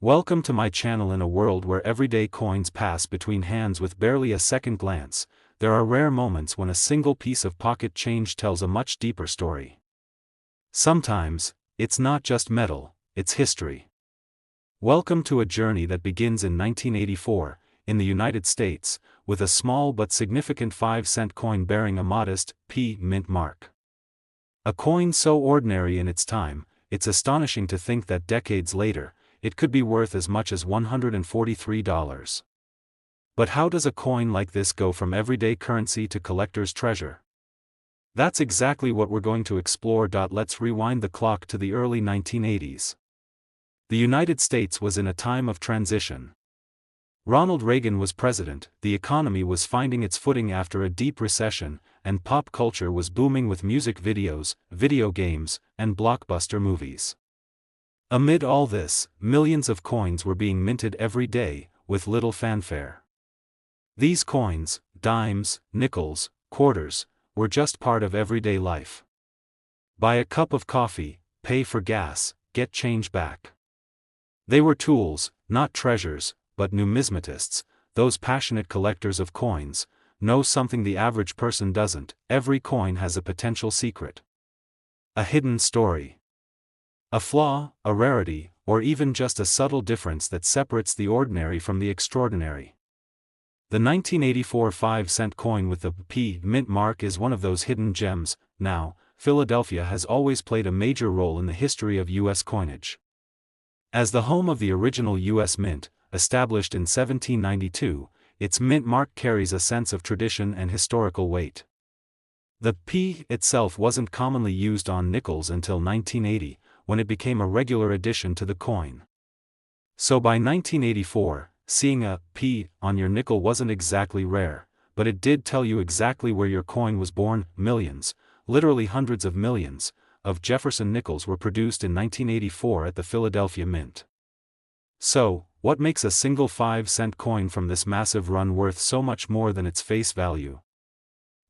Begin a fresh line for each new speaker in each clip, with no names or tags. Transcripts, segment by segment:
Welcome to my channel. In a world where everyday coins pass between hands with barely a second glance, there are rare moments when a single piece of pocket change tells a much deeper story. Sometimes, it's not just metal, it's history. Welcome to a journey that begins in 1984, in the United States, with a small but significant 5-cent coin bearing a modest P mint mark. A coin so ordinary in its time, it's astonishing to think that decades later, it could be worth as much as $143. But how does a coin like this go from everyday currency to collector's treasure? That's exactly what we're going to explore. Let's rewind the clock to the early 1980s. The United States was in a time of transition. Ronald Reagan was president, the economy was finding its footing after a deep recession, and pop culture was booming with music videos, video games, and blockbuster movies. Amid all this, millions of coins were being minted every day, with little fanfare. These coins, dimes, nickels, quarters, were just part of everyday life. Buy a cup of coffee, pay for gas, get change back. They were tools, not treasures, but numismatists, those passionate collectors of coins, know something the average person doesn't. Every coin has a potential secret. A hidden story. A flaw, a rarity, or even just a subtle difference that separates the ordinary from the extraordinary. The 1984 5-cent coin with the P mint mark is one of those hidden gems. Now, Philadelphia has always played a major role in the history of U.S. coinage. As the home of the original U.S. mint, established in 1792, its mint mark carries a sense of tradition and historical weight. The P itself wasn't commonly used on nickels until 1980, when it became a regular addition to the coin. So by 1984, seeing a P on your nickel wasn't exactly rare, but it did tell you exactly where your coin was born. Millions, literally hundreds of millions, of Jefferson nickels were produced in 1984 at the Philadelphia Mint. So, what makes a single 5-cent coin from this massive run worth so much more than its face value?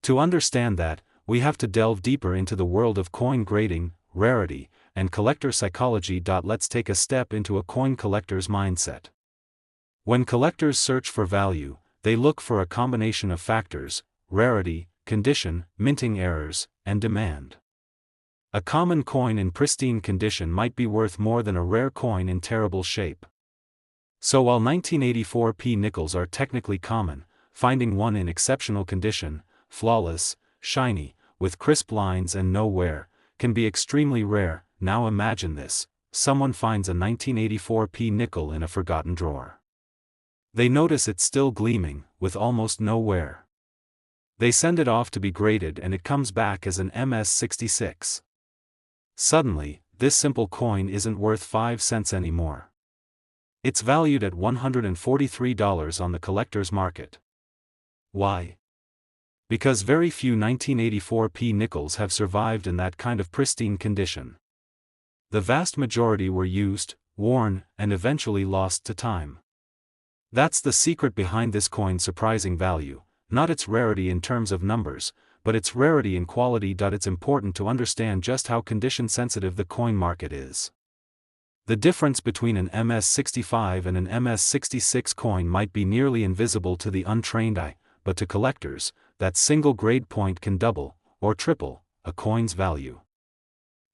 To understand that, we have to delve deeper into the world of coin grading, rarity, and collector psychology. Let's take a step into a coin collector's mindset. When collectors search for value, they look for a combination of factors: rarity, condition, minting errors, and demand. A common coin in pristine condition might be worth more than a rare coin in terrible shape. So while 1984 P nickels are technically common, finding one in exceptional condition, flawless, shiny, with crisp lines and no wear, can be extremely rare. Now imagine this: someone finds a 1984 P nickel in a forgotten drawer. They notice it's still gleaming, with almost no wear. They send it off to be graded and it comes back as an MS-66. Suddenly, this simple coin isn't worth 5 cents anymore. It's valued at $143 on the collector's market. Why? Because very few 1984 P nickels have survived in that kind of pristine condition. The vast majority were used, worn, and eventually lost to time. That's the secret behind this coin's surprising value, not its rarity in terms of numbers, but its rarity in quality. It's important to understand just how condition-sensitive the coin market is. The difference between an MS-65 and an MS-66 coin might be nearly invisible to the untrained eye, but to collectors, that single grade point can double, or triple, a coin's value.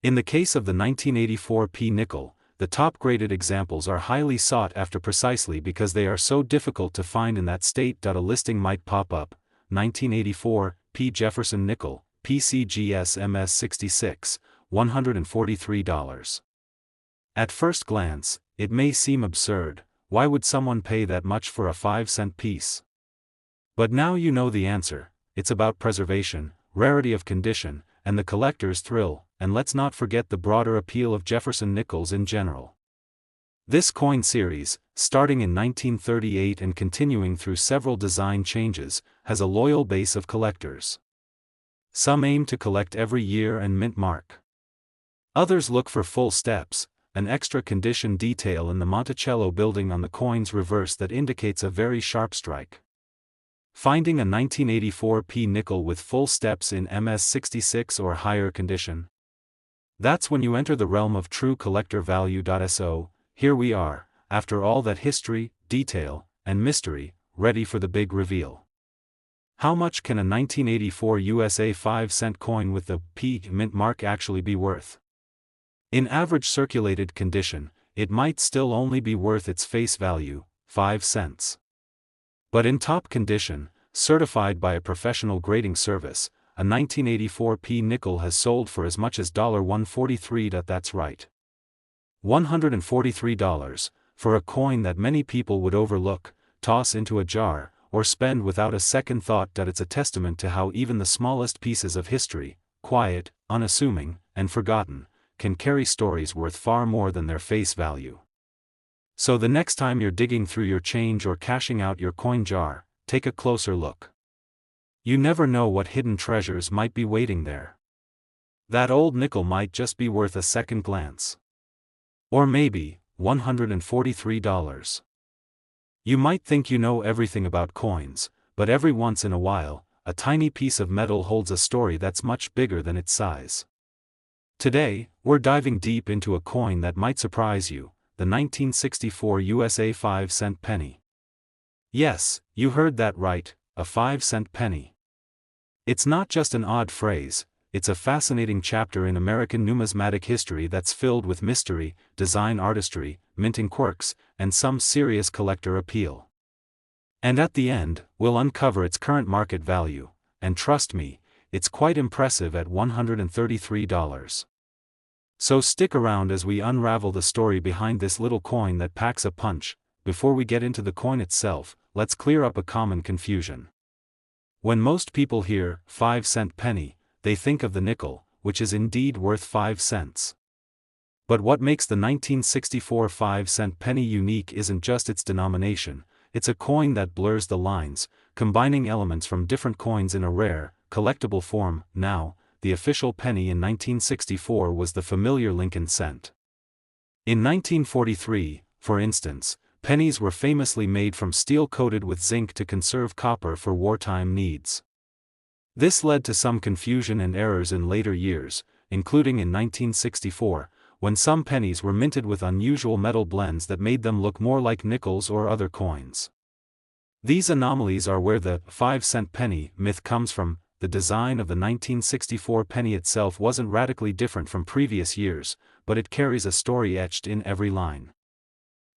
In the case of the 1984 P nickel, the top-graded examples are highly sought after precisely because they are so difficult to find in that state. A listing might pop up: 1984 P Jefferson nickel, PCGS MS-66, $143. At first glance, it may seem absurd. Why would someone pay that much for a 5-cent piece? But now you know the answer. It's about preservation, rarity of condition, and the collector's thrill. And let's not forget the broader appeal of Jefferson nickels in general. This coin series, starting in 1938 and continuing through several design changes, has a loyal base of collectors. Some aim to collect every year and mint mark. Others look for full steps, an extra condition detail in the Monticello building on the coin's reverse that indicates a very sharp strike. Finding a 1984 P nickel with full steps in MS-66 or higher condition? That's when you enter the realm of true collector value. So, here we are, after all that history, detail, and mystery, ready for the big reveal. How much can a 1984 USA 5-cent coin with the P mint mark actually be worth? In average circulated condition, it might still only be worth its face value, 5 cents. But in top condition, certified by a professional grading service, a 1984 P nickel has sold for as much as $143. That's right. $143, for a coin that many people would overlook, toss into a jar, or spend without a second thought. That it's a testament to how even the smallest pieces of history, quiet, unassuming, and forgotten, can carry stories worth far more than their face value. So the next time you're digging through your change or cashing out your coin jar, take a closer look. You never know what hidden treasures might be waiting there. That old nickel might just be worth a second glance. Or maybe, $143. You might think you know everything about coins, but every once in a while, a tiny piece of metal holds a story that's much bigger than its size. Today, we're diving deep into a coin that might surprise you, the 1964 USA 5-cent penny. Yes, you heard that right, a 5-cent penny. It's not just an odd phrase, it's a fascinating chapter in American numismatic history that's filled with mystery, design artistry, minting quirks, and some serious collector appeal. And at the end, we'll uncover its current market value, and trust me, it's quite impressive at $133. So stick around as we unravel the story behind this little coin that packs a punch. Before we get into the coin itself, let's clear up a common confusion. When most people hear 5-cent penny, they think of the nickel, which is indeed worth 5 cents. But what makes the 1964 5-cent penny unique isn't just its denomination, it's a coin that blurs the lines, combining elements from different coins in a rare, collectible form. Now, the official penny in 1964 was the familiar Lincoln cent. In 1943, for instance, pennies were famously made from steel coated with zinc to conserve copper for wartime needs. This led to some confusion and errors in later years, including in 1964, when some pennies were minted with unusual metal blends that made them look more like nickels or other coins. These anomalies are where the 5-cent penny myth comes from. The design of the 1964 penny itself wasn't radically different from previous years, but it carries a story etched in every line.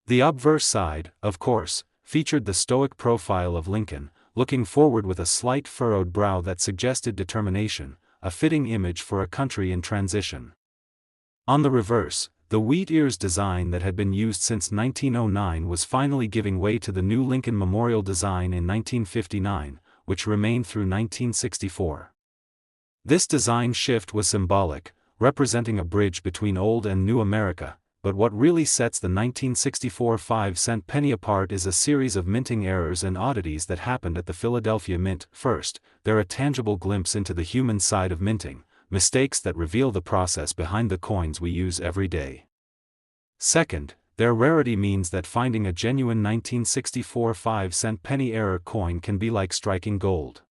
The obverse side, of course, featured the stoic profile of Lincoln, looking forward with a slight furrowed brow that suggested determination, a fitting image for a country in transition. On the reverse, the wheat ears design that had been used since 1909 was finally giving way to the new Lincoln Memorial design in 1959, which remained through 1964. This design shift was symbolic, representing a bridge between old and new America. But what really sets the 1964 5-cent penny apart is a series of minting errors and oddities that happened at the Philadelphia Mint. First, they're a tangible glimpse into the human side of minting, mistakes that reveal the process behind the coins we use every day. Second, their rarity means that finding a genuine 1964 5-cent penny error coin can be like striking gold.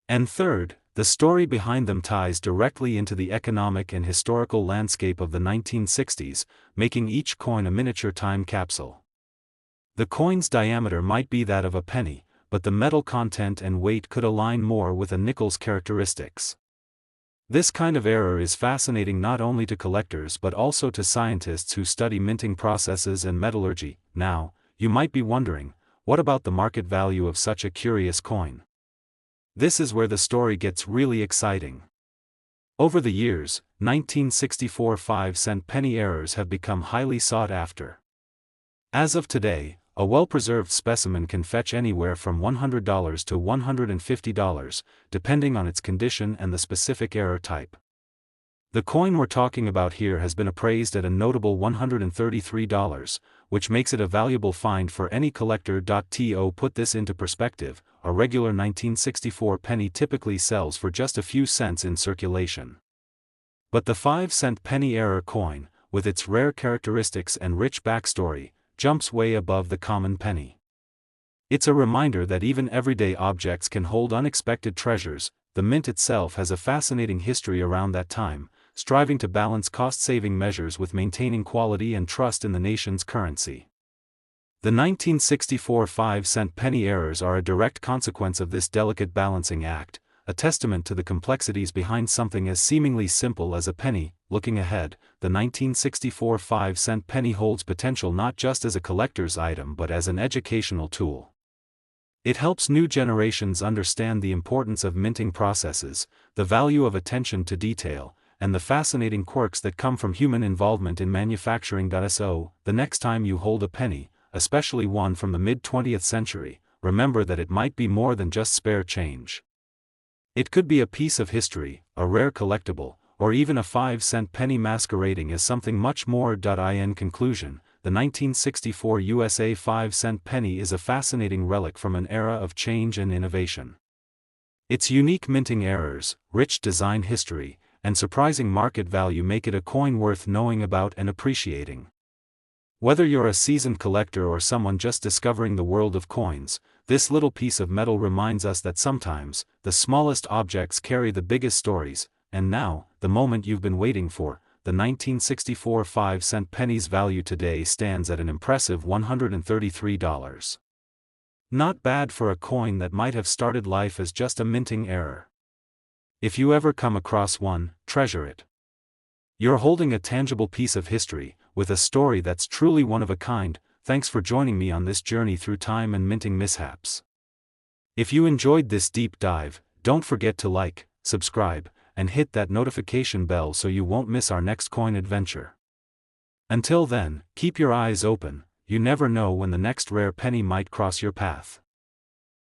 And third, the story behind them ties directly into the economic and historical landscape of the 1960s, making each coin a miniature time capsule. The coin's diameter might be that of a penny, but the metal content and weight could align more with a nickel's characteristics. This kind of error is fascinating not only to collectors but also to scientists who study minting processes and metallurgy. Now, you might be wondering, what about the market value of such a curious coin? This is where the story gets really exciting. Over the years, 1964 5-cent penny errors have become highly sought after. As of today, a well-preserved specimen can fetch anywhere from $100 to $150, depending on its condition and the specific error type. The coin we're talking about here has been appraised at a notable $133, which makes it a valuable find for any collector. To put this into perspective, a regular 1964 penny typically sells for just a few cents in circulation. But the 5-cent penny error coin, with its rare characteristics and rich backstory, jumps way above the common penny. It's a reminder that even everyday objects can hold unexpected treasures. The mint itself has a fascinating history around that time, striving to balance cost-saving measures with maintaining quality and trust in the nation's currency. The 1964 5-cent penny errors are a direct consequence of this delicate balancing act, a testament to the complexities behind something as seemingly simple as a penny. Looking ahead, the 1964 5-cent penny holds potential not just as a collector's item but as an educational tool. It helps new generations understand the importance of minting processes, the value of attention to detail, and the fascinating quirks that come from human involvement in manufacturing. So, the next time you hold a penny, especially one from the mid-20th century, remember that it might be more than just spare change. It could be a piece of history, a rare collectible, or even a 5-cent penny masquerading as something much more. In conclusion, the 1964 USA 5-cent penny is a fascinating relic from an era of change and innovation. Its unique minting errors, rich design history, and surprising market value make it a coin worth knowing about and appreciating. Whether you're a seasoned collector or someone just discovering the world of coins, this little piece of metal reminds us that sometimes, the smallest objects carry the biggest stories. And now, the moment you've been waiting for, the 1964 5-cent penny's value today stands at an impressive $133. Not bad for a coin that might have started life as just a minting error. If you ever come across one, treasure it. You're holding a tangible piece of history, with a story that's truly one of a kind. Thanks for joining me on this journey through time and minting mishaps. If you enjoyed this deep dive, don't forget to like, subscribe, and hit that notification bell so you won't miss our next coin adventure. Until then, keep your eyes open, you never know when the next rare penny might cross your path.